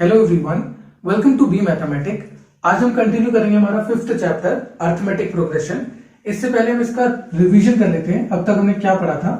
Hello everyone, welcome to B mathematic. आज हम continue करेंगे हमारा 5th चैप्टर अर्थमेटिक प्रोग्रेशन। इससे पहले हम इसका रिवीजन कर लेते हैं। अब तक हमने क्या पढ़ा था?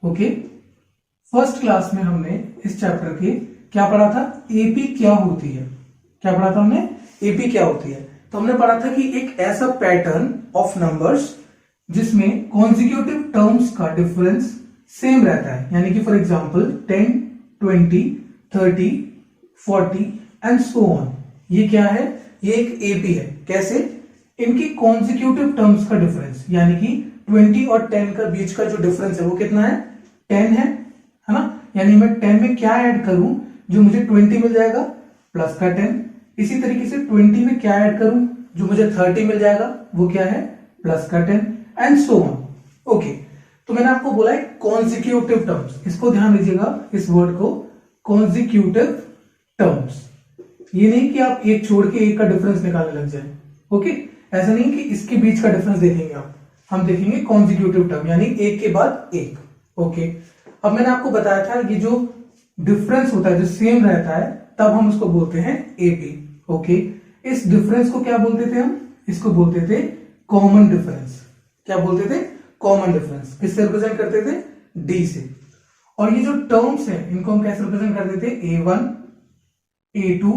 ओके, फर्स्ट क्लास में हमने इस चैप्टर के क्या पढ़ा था? एपी क्या होती है। क्या पढ़ा था हमने? एपी क्या होती है। तो हमने पढ़ा था कि एक ऐसा पैटर्न ऑफ नंबर्स जिसमें कॉन्जिक्यूटिव टर्म्स का डिफरेंस सेम रहता है, यानी कि for example 10, 20, 30, 40 and so on. ये क्या है? ये एक एपी है। कैसे? इनकी कॉन्जिक्यूटिव टर्म्स का डिफरेंस, यानी कि 20 और 10 का बीच का जो डिफरेंस है वो कितना है? 10 है ना। यानी मैं 10 में क्या ऐड करूं जो मुझे 20 मिल जाएगा? प्लस का 10। इसी तरीके से 20 में क्या ऐड करूं जो मुझे 30 मिल जाएगा? वो क्या है? प्लस का 10 एंड सो ऑन। ओके, तो मैंने आपको बोला है कॉन्जिक्यूटिव टर्म्स। इसको ध्यान दीजिएगा, इस वर्ड को, कॉन्जिक्यूटिव टर्म्स। ये नहीं कि आप एक छोड़ के एक का डिफरेंस निकालने लग जाए। ओके, ऐसा नहीं कि इसके बीच का डिफरेंस देखेंगे आप, हम देखेंगे कॉन्जिक्यूटिव टर्म, यानी एक के बाद एक। ओके, अब मैंने आपको बताया था ये जो डिफरेंस होता है, जो सेम रहता है, तब हम उसको बोलते हैं एपी। ओके, इस डिफरेंस को क्या बोलते थे हम? इसको बोलते थे कॉमन डिफरेंस। क्या बोलते थे? Common difference. किससे रिप्रेजेंट करते थे? डी से। और ये जो टर्म्स है इनको हम कैसे रिप्रेजेंट करते थे? A1, A2,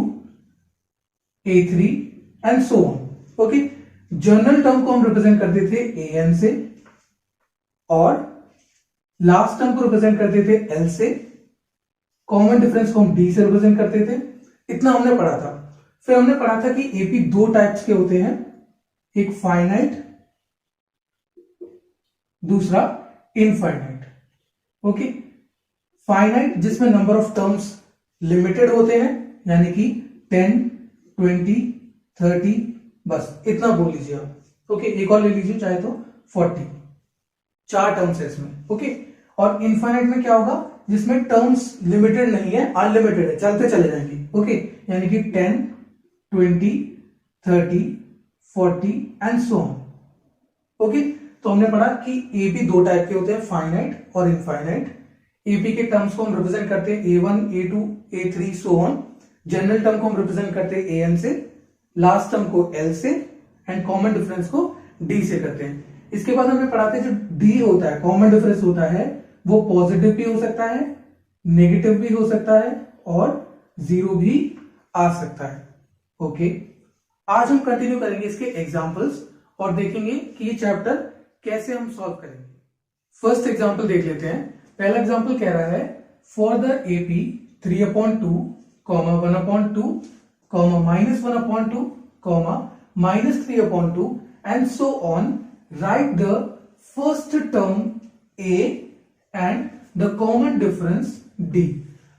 A3 and so on. Okay, general term को हम रिप्रेजेंट करते थे AN से, और लास्ट टर्म को रिप्रेजेंट करते थे L से, कॉमन डिफरेंस को हम D से रिप्रेजेंट करते थे। इतना हमने पढ़ा था। फिर हमने पढ़ा था कि एपी दो टाइप्स के होते हैं, एक फाइनाइट, दूसरा इनफाइनाइट। ओके, फाइनाइट जिसमें नंबर ऑफ टर्म्स लिमिटेड होते हैं, यानी कि 10, 20, 30, बस इतना बोल लीजिए आप। ओके, एक और ले लीजिए चाहे तो 40। 4 टर्म्स है इसमें। ओके, और इनफाइनाइट में क्या होगा? जिसमें टर्म्स लिमिटेड नहीं है, अनलिमिटेड है, चलते चले जाएंगे। ओके, यानी कि 10, 20, 30, 40 एंड सो ऑन। ओके, तो हमने पढ़ा कि एपी दो टाइप के होते हैं, फाइनाइट और इनफाइनाइट। एपी के टर्म्स को हम रिप्रेजेंट करते हैं A1, A2, A3 so on. General term को हम रिप्रेजेंट करते हैं AN से, लास्ट टर्म को L से, एंड कॉमन डिफरेंस को D से करते हैं। इसके बाद हमने पढ़ा था जो D होता है, कॉमन डिफरेंस होता है, वो पॉजिटिव भी हो सकता है, नेगेटिव भी हो सकता है, और जीरो भी आ सकता है। ओके, आज हम कंटिन्यू करेंगे इसके एग्जाम्पल्स और देखेंगे कि ये चैप्टर कैसे हम सॉल्व करेंगे। फर्स्ट एग्जाम्पल देख लेते हैं। पहला एग्जाम्पल कह रहा है, for the AP 3/2, 1/2, -1/2, -3/2 and so on, right the first term A and the common difference D।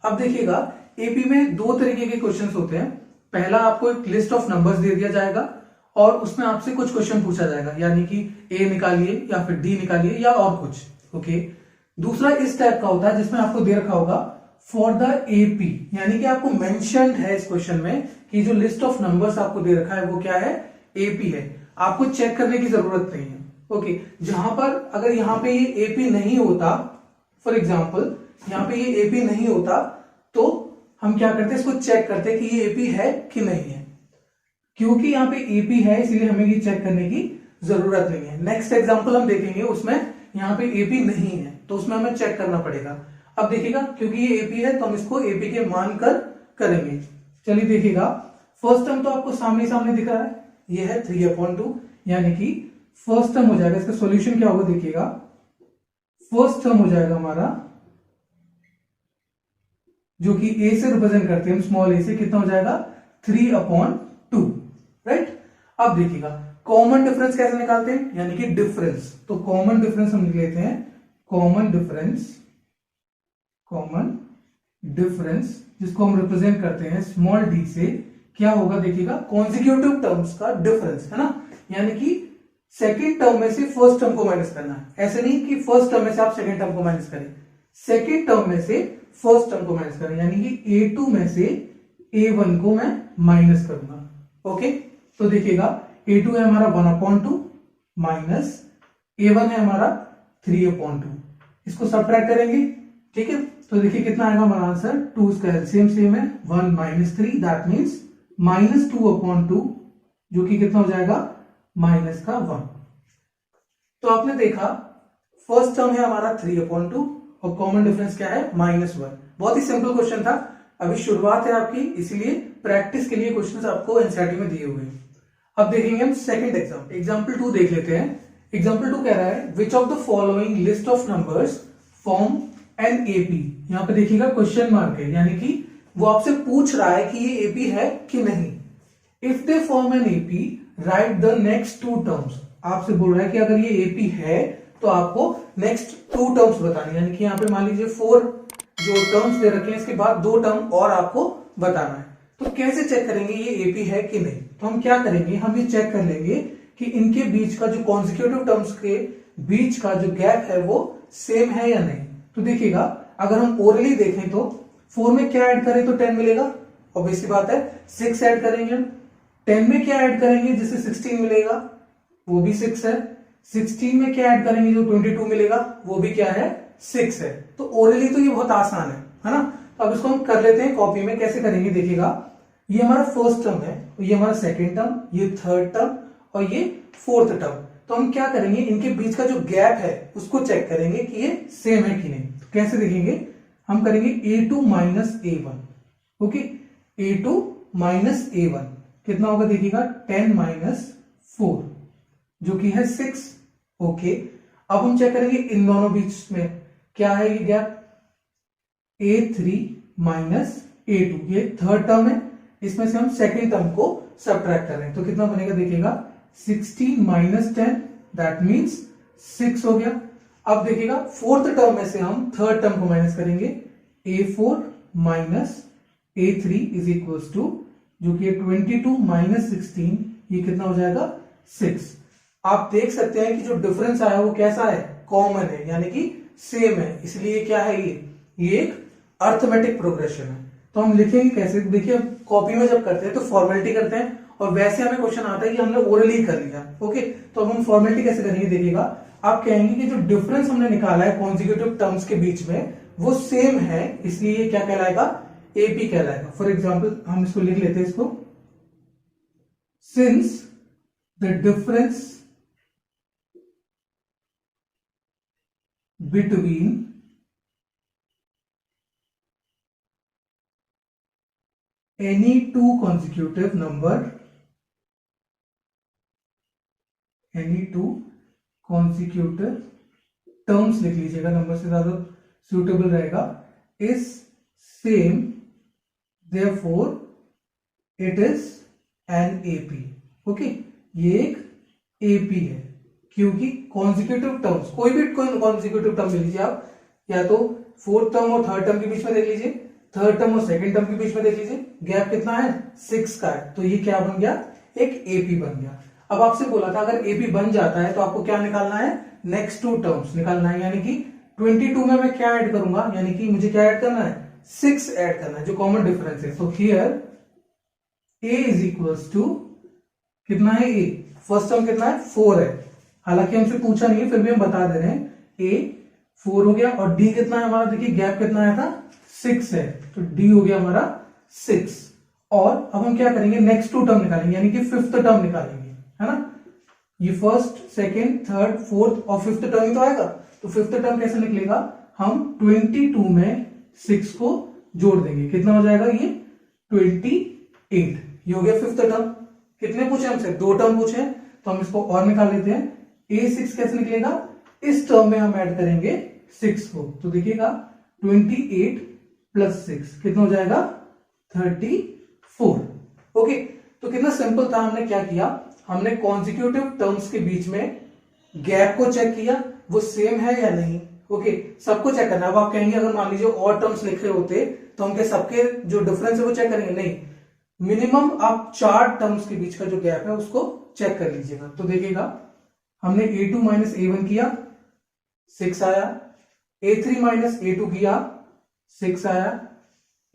अब देखिएगा, एपी में दो तरीके के क्वेश्चंस होते हैं। पहला, आपको एक लिस्ट ऑफ नंबर्स दे दिया जाएगा और उसमें आपसे कुछ क्वेश्चन पूछा जाएगा, यानी कि A निकालिए या फिर D निकालिए या और कुछ। ओके, दूसरा इस टाइप का होता है जिसमें आपको दे रखा होगा फॉर द एपी, यानी कि आपको मेंशन्ड है इस क्वेश्चन में कि जो लिस्ट ऑफ नंबर्स आपको दे रखा है वो क्या है? एपी है। आपको चेक करने की जरूरत नहीं है। ओके, जहां पर अगर यहां पे ये एपी नहीं होता, फॉर एग्जांपल यहां पे ये एपी नहीं होता, तो हम क्या करते हैं? इसको चेक करते हैं कि ये एपी है कि नहीं है। क्योंकि यहाँ पे एपी है इसलिए हमें ये चेक करने की जरूरत नहीं है। नेक्स्ट एग्जांपल हम देखेंगे, उसमें यहाँ पे एपी नहीं है तो उसमें हमें चेक करना पड़ेगा। अब देखिएगा, क्योंकि ये एपी है तो हम इसको एपी के मान कर करेंगे। चलिए देखिएगा, फर्स्ट टर्म तो आपको सामने सामने दिख रहा है, ये है 3/2, यानी कि फर्स्ट टर्म हो जाएगा। इसका सॉल्यूशन क्या होगा? देखिएगा, फर्स्ट टर्म हो जाएगा हमारा, जो कि ए से रिप्रेजेंट करते हैं हम, स्मॉल ए से, कितना हो जाएगा? 3/2, राइट। अब देखिएगा, कॉमन डिफरेंस कैसे निकालते हैं, यानी कि डिफरेंस। तो कॉमन डिफरेंस हम लिख लेते हैं, कॉमन डिफरेंस जिसको हम रिप्रेजेंट करते हैं स्मॉल d से, क्या होगा? देखिएगा, कॉन्जिक्यूटिव टर्म्स का डिफरेंस है ना, यानी कि सेकेंड टर्म में से फर्स्ट टर्म को माइनस करना है। ऐसे नहीं कि फर्स्ट टर्म में से आप सेकेंड टर्म को माइनस करें, सेकेंड टर्म में से फर्स्ट टर्म को माइनस करें, यानी कि A2 में से A1 को मैं माइनस करूंगा। ओके, तो देखिएगा, A2 है हमारा 1/2 माइनस A1 है हमारा 3/2। इसको सब्ट्रैक्ट करेंगे ठीक है, तो देखिए कितना आएगा हमारा आंसर, 2 इसका एलसीएम सेम है 1 माइनस 3, दैट मीन्स -2/2, जो कि कितना हो जाएगा -1। तो आपने देखा फर्स्ट टर्म है हमारा 3/2 और कॉमन डिफरेंस क्या है -1। बहुत ही सिंपल क्वेश्चन था, अभी शुरुआत है आपकी, इसीलिए प्रैक्टिस के लिए क्वेश्चंस आपको एनसीईआरटी में दिए हुए हैं। अब देखेंगे हम सेकंड एग्जांपल 2 देख लेते हैं। एग्जांपल 2 कह रहा है which of the following list of numbers form an AP. यहां पे देखिएगा क्वेश्चन मार्क है, यानी कि वो आपसे पूछ रहा है कि ये एपी है कि नहीं। If they form an AP right the next 2 terms. आपसे बोल रहा है कि अगर ये एपी है तो आपको नेक्स्ट 2 टर्म्स बतानी, यानी कि यहाँ पे मान लीजिए 4 जो टर्म्स दे रखे हैं, इसके बाद 2 टर्म और आपको बताना है। तो कैसे चेक करेंगे ये एपी है कि नहीं? तो हम क्या करेंगे, हम ये चेक कर लेंगे कि इनके बीच का जो कॉन्जिक्यूटिव टर्म्स के बीच का जो गैप है वो सेम है या नहीं। तो देखिएगा अगर हम ओरली देखें तो 4 में क्या ऐड करें तो 10 मिलेगा, ऑब्वियस सी बात है। 6 ऐड करेंगे, 10 में क्या ऐड करेंगे जिससे 16 मिलेगा, वो भी 6 है। 16 में क्या ऐड करेंगे जो 22 मिलेगा, वो भी क्या है 6 है। तो ओरली तो ये बहुत आसान है ना। तो अब इसको हम कर लेते हैं कॉपी में। कैसे करेंगे देखिएगा, ये हमारा फर्स्ट टर्म है, ये हमारा सेकेंड टर्म, ये थर्ड टर्म और ये फोर्थ टर्म। तो हम क्या करेंगे, इनके बीच का जो गैप है उसको चेक करेंगे कि ये सेम है कि नहीं। तो कैसे देखेंगे, हम करेंगे a2 minus a1। Okay, a2 minus a1 कितना होगा देखिएगा 10 माइनस 4 जो कि है 6। ओके, अब हम चेक करेंगे इन दोनों बीच में क्या है ये गैप, a3 माइनस a2, ये थर्ड टर्म है, इसमें से हम सेकेंड टर्म को सबट्रैक्ट कर रहे हैं। तो कितना बनेगा देखिएगा 16 माइनस 10, दैट मीन्स 6 हो गया। अब देखिएगा फोर्थ टर्म में से हम थर्ड टर्म को माइनस करेंगे, a4 minus a3 is equal to जो कि 22 माइनस 16, ये कितना हो जाएगा 6। आप देख सकते हैं कि जो डिफरेंस आया वो कैसा है, कॉमन है, यानी कि सेम है, इसलिए क्या है ये एक अर्थमेटिक प्रोग्रेशन है। तो हम लिखेंगे कैसे, देखिए कॉपी में जब करते हैं तो फॉर्मेलिटी करते हैं, और वैसे हमें क्वेश्चन आता है कि हमने ओरली कर लिया। ओके, तो अब हम फॉर्मेलिटी कैसे करेंगे देखिएगा, आप कहेंगे कि जो डिफरेंस हमने निकाला है कॉन्जिक्यूटिव टर्म्स के बीच में वो सेम है, इसलिए ये क्या कहलाएगा, एपी कहलाएगा। फॉर एग्जाम्पल हम इसको लिख लेते हैं, इसको since the difference between any two consecutive number, any two consecutive terms लिख लीजिएगा, नंबर से ज्यादा सुटेबल रहेगा, is same therefore it is an AP। Okay, ये एक AP है क्योंकि कॉन्जिक्यूटिव टर्म्स, कोई भी कॉन्जिक्यूटिव टर्म ले लीजिए आप, या तो फोर्थ टर्म और थर्ड टर्म के बीच में देख लीजिए, थर्ड टर्म और सेकंड टर्म के बीच में देख लीजिए, गैप कितना है 6 का है, तो ये क्या बन गया, एक एपी बन गया। अब आपसे बोला था अगर एपी बन जाता है तो आपको क्या निकालना है, नेक्स्ट 2 टर्म्स निकालना है, यानी कि 22 में मैं क्या ऐड करूंगा, यानी कि मुझे क्या ऐड करना है 6 ऐड करना है, जो कॉमन डिफरेंस है। So here a is equals to कितना है, a फर्स्ट टर्म कितना है 4 है, हालांकि हमसे पूछा नहीं है फिर भी हम बता दे रहे हैं, a 4 हो गया, और d कितना है हमारा, देखिए गैप कितना आया था 6 है, तो d हो गया हमारा 6। और अब हम क्या करेंगे, नेक्स्ट 2 टर्म निकालेंगे, यानी कि फिफ्थ टर्म निकालेंगे, है ना। ये फर्स्ट सेकेंड थर्ड फोर्थ और फिफ्थ टर्म ही तो आएगा, तो फिफ्थ टर्म कैसे निकलेगा, हम 22 में 6 को जोड़ देंगे, कितना हो जाएगा ये 28, ये हो गया फिफ्थ टर्म। कितने पूछे हमसे, 2 टर्म पूछे, तो हम इसको और निकाल लेते हैं। a6 कैसे निकलेगा, इस टर्म में हम ऐड करेंगे 6 को, तो देखिएगा 28 प्लस 6 कितना हो जाएगा 34। ओके, तो कितना सिंपल था, हमने क्या किया, हमने कॉन्जिक्यूटिव टर्म्स के बीच में गैप को चेक किया, वो सेम है या नहीं। ओके, सबको चेक करना। अब आप कहेंगे अगर मान लीजिए और टर्म्स लिखे होते तो हम क्या सबके जो डिफरेंस है वो चेक करेंगे, नहीं, मिनिमम आप 4 टर्म्स के बीच का जो गैप है उसको चेक कर लीजिएगा। तो देखिएगा हमने a2 माइनस a1 किया 6 आया, a3 माइनस a2 किया 6 आया,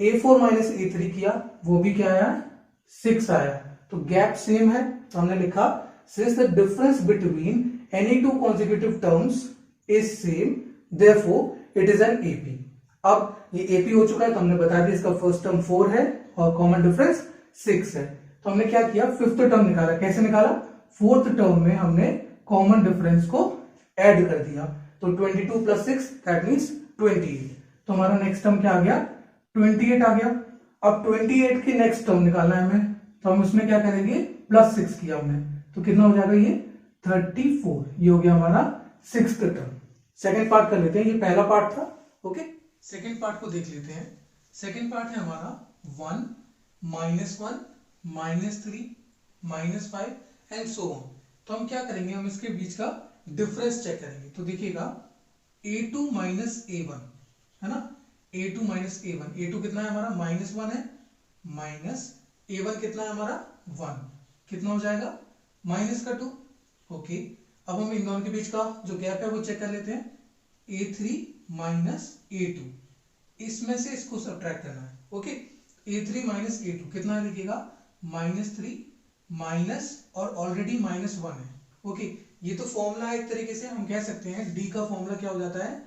a4 माइनस a3 किया वो भी क्या आया 6 आया, तो गैप सेम है, तो हमने लिखा since the difference between any two consecutive terms is same therefore it is an AP। अब ये एपी हो चुका है, तो हमने बता दिया इसका फर्स्ट टर्म 4 है और कॉमन डिफरेंस 6 है। तो हमने क्या किया, फिफ्थ टर्म निकाला। कैसे निकाला, फोर्थ टर्म में हमने कॉमन डिफरेंस को ऐड कर दिया। तो 22 प्लस 6 दैट मीन्स 28। तो हमारा नेक्स्ट टर्म क्या आ गया, 28 आ गया। अब 28 की नेक्स्ट टर्म निकालना है हमें, तो हम उसमें क्या करेंगे, प्लस 6 किया हमने, तो कितना हो जाएगा ये 34। ये हो गया हमारा सिक्स्थ टर्म। सेकेंड पार्ट कर लेते हैं, ये पहला पार्ट था। ओके, सेकेंड पार्ट को देख लेते हैं। सेकेंड पार्ट है हमारा 1 -1 -3 -5 एंड सो ऑन। तो हम क्या करेंगे, हम इसके बीच का डिफरेंस चेक करेंगे। तो देखिएगा a2 माइनस a1 है ना, a2 माइनस a1, a2 कितना है हमारा -1 है, माइनस a1 कितना है हमारा 1, कितना हो जाएगा -2। ओके, अब हम इन दोनों के बीच का जो गैप है वो चेक कर लेते हैं। a3 माइनस a2, इसमें से इसको सब्ट्रैक्ट करना है। ओके, a3 माइनस a2 कितना है देखिएगा -3 माइनस और ऑलरेडी -1 है। ओके, ये तो फॉर्मूला है, एक तरीके से हम कह सकते हैं d का फॉर्मूला क्या हो जाता है,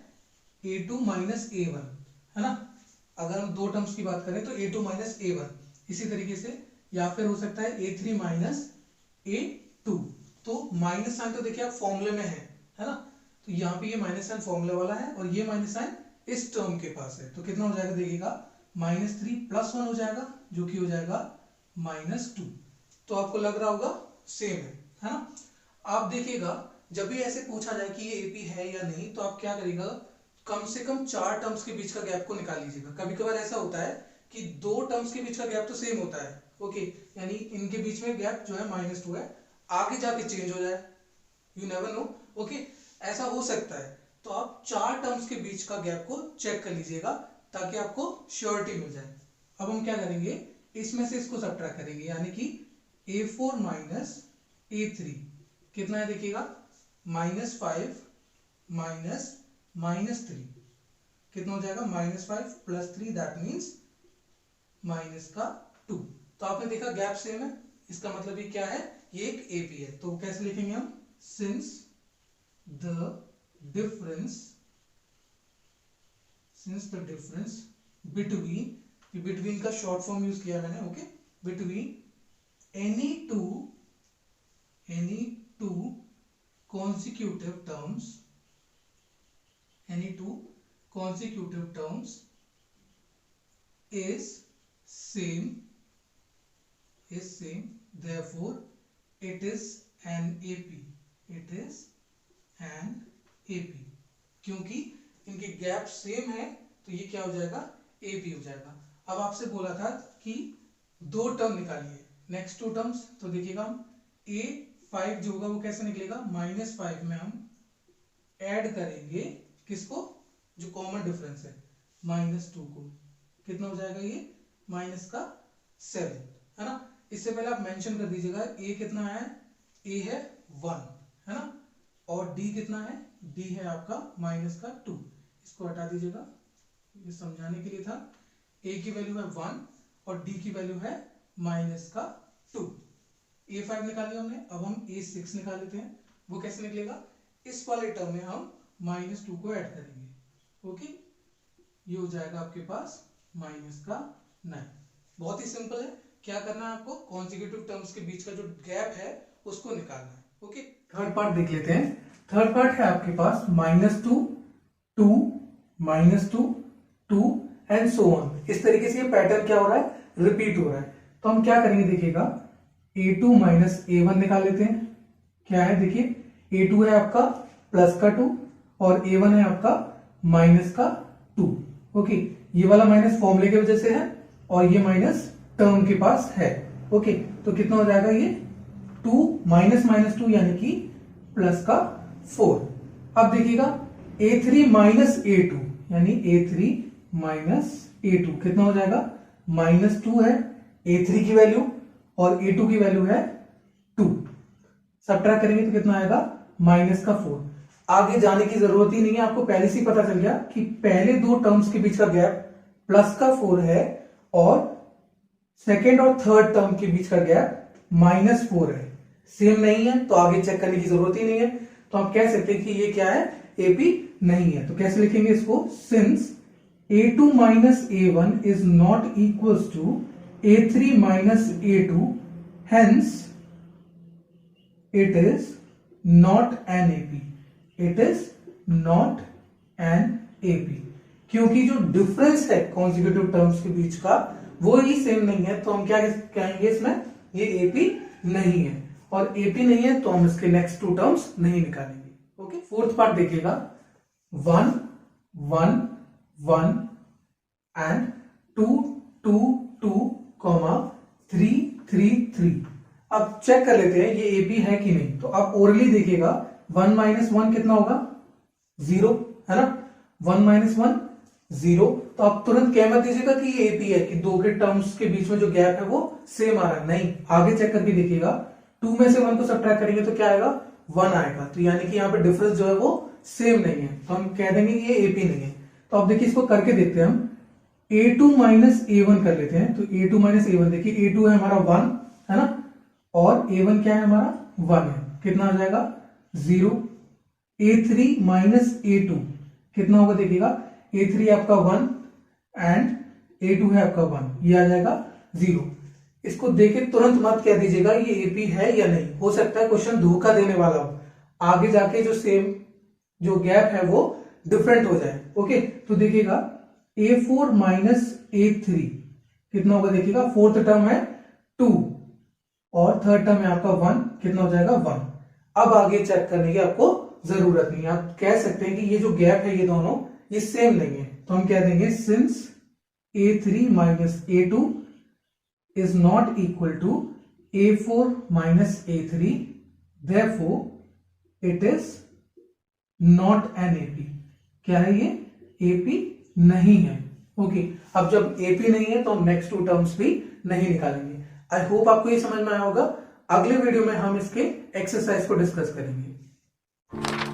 a2 माइनस a1 है ना। अगर हम दो टर्म्स की बात करें तो a2 माइनस a1, इसी तरीके से, या फिर हो सकता है a3 माइनस a2। तो माइनस साइन तो देखिए आप फॉर्मूले में है ना, तो यहाँ पे ये माइनस साइन फॉर्मूले वाला है और ये माइनस साइन इस टर्म के पास है। तो कितना हो जाएगा देखिएगा -3 + 1 हो जाएगा, जो कि हो जाएगा -2। तो आपको लग रहा होगा सेम है ना। आप देखिएगा जब भी ऐसे पूछा जाए कि ये एपी है या नहीं, तो आप क्या करिएगा, कम से कम 4 टर्म्स के बीच का गैप को निकाल लीजिएगा। कभी कभार ऐसा होता है कि 2 टर्म्स के बीच का गैप तो सेम होता है। ओके, यानी इनके बीच में गैप जो है -2 है, आगे जाके चेंज हो जाए, यू नेवर नो। ओके, ऐसा हो सकता है। तो आप 4 टर्म्स के बीच का गैप को चेक कर लीजिएगा ताकि आपको श्योरिटी मिल जाए। अब हम क्या करेंगे, इसमें से इसको सब्ट्रैक्ट करेंगे, यानी कि a4 माइनस a3 कितना है देखिएगा -5 माइनस -3 कितना हो जाएगा -5 + 3 दैट मीन्स -2। तो आपने देखा गैप सेम है, इसका मतलब ये क्या है, ये एक एपी है। तो कैसे लिखेंगे हम, सिंस द डिफरेंस बिटवीन का शॉर्ट फॉर्म यूज किया मैंने। Okay, between any two consecutive terms is same, therefore it is an AP। क्योंकि इनके गैप सेम है तो ये क्या हो जाएगा, AP हो जाएगा। अब आपसे बोला था कि 2 टर्म निकालिए, नेक्स्ट 2 टर्म्स। तो देखिएगा हम A5 जो होगा वो कैसे निकलेगा, -5 में हम ऐड करेंगे किसको, जो कॉमन डिफरेंस है -2 को, कितना हो जाएगा ये -7 है ना। इससे पहले आप मेंशन कर दीजिएगा a कितना है, a है 1 है ना, और d कितना है, d है आपका -2। इसको हटा दीजिएगा, ये समझाने के लिए था। a की वैल्यू है 1 और d की वैल्यू है -2। a5 निकाल लिया हमने, अब हम a6 निकाल लेते हैं। वो कैसे निकलेगा, इस वाले टर्म में हम -2 को ऐड करेंगे। ओके, ये हो जाएगा आपके पास -9। बहुत ही सिंपल है। क्या करना है आपको, कॉन्सेक्यूटिव टर्म्स के बीच का जो गैप है उसको निकालना है। ओके, थर्ड पार्ट देख लेते हैं। थर्ड पार्ट है आपके पास -2 2 -2 2 एंड सो ऑन। इस तरीके से ये पैटर्न क्या हो रहा है, रिपीट हो रहा है। तो हम क्या करेंगे देखिएगा, a2 माइनस a1 निकाल लेते हैं। क्या है देखिए, a2 है आपका +2 और a1 है आपका -2। ओके, ये वाला माइनस फॉर्मूले की वजह से है और ये माइनस टर्म के पास है। ओके, तो कितना हो जाएगा ये 2 -2 यानी कि +4। अब देखिएगा a3 माइनस a2 यानी a3 माइनस a2 कितना हो जाएगा, -2 है a3 की वैल्यू और a2 की वैल्यू है 2। सब्ट्रैक्ट करेंगे तो कितना आएगा, -4। आगे जाने की जरूरत ही नहीं है, आपको पहले से ही पता चल गया कि पहले 2 टर्म्स के बीच का गैप +4 है और सेकेंड और थर्ड टर्म के बीच का गैप -4 है। सेम नहीं है तो आगे चेक करने की जरूरत ही नहीं है। तो हम कह सकते हैं कि ये क्या है, एपी नहीं है। तो कैसे लिखेंगे इसको, since A2 minus A1 is not equals to A3 minus A2, hence it is not an AP. It is not an AP. क्योंकि जो डिफरेंस है कॉन्जिक्यूटिव टर्म्स के बीच का वो ही सेम नहीं है, तो हम क्या कहेंगे इसमें, ये एपी नहीं है, और एपी नहीं है तो हम इसके नेक्स्ट टू टर्म्स नहीं निकालेंगे। ओके, फोर्थ पार्ट देखिएगा, 1 1 1 एंड 2 2 2 3 3 3। अब चेक कर लेते हैं ये एपी है कि नहीं। तो आप ओरली देखिएगा, 1 माइनस 1 कितना होगा, 0 है ना, 1 माइनस 1 0। तो आप तुरंत कह मत दीजिएगा कि ये एपी है, कि दो के टर्म्स के बीच में जो गैप है वो सेम आ रहा है, नहीं, आगे चेक करके देखिएगा, 2 में से 1 को सब्ट्रैक्ट करेंगे तो क्या आएगा, 1 आएगा। तो यानी कि यहाँ पे डिफरेंस जो है वो सेम नहीं है, तो हम कह देंगे ये एपी नहीं है। तो अब देखिए इसको करके देखते हैं हम, A2 माइनस A1 कर लेते हैं। तो A2 माइनस A1, देखिए A2 है हमारा 1 है ना, और A1 क्या है हमारा 1 है, कितना आ जाएगा 0। A3 माइनस A2 कितना होगा, देखिएगा A3 आपका 1 एंड A2 है आपका 1, ये आ जाएगा 0। इसको देखे तुरंत मत कह दीजिएगा ये एपी है या नहीं, हो सकता है क्वेश्चन धोखा देने वाला हो, आगे जाके जो सेम जो गैप है वो डिफरेंट हो जाए। ओके, तो देखिएगा A4 माइनस A3 कितना होगा, देखिएगा फोर्थ टर्म है 2 और थर्ड टर्म है आपका 1, कितना हो जाएगा 1। अब आगे चेक करने की आपको जरूरत नहीं है, आप कह सकते हैं कि ये जो गैप है ये दोनों ये सेम नहीं है, तो हम कह देंगे since A3 minus A2 is not equal to A4 minus A3, therefore it is not an AP. क्या है ये, एपी नहीं है। ओके, अब जब एपी नहीं है तो हम नेक्स्ट टू टर्म्स भी नहीं निकालेंगे। आई होप आपको ये समझ में आया होगा। अगले वीडियो में हम इसके एक्सरसाइज को डिस्कस करेंगे।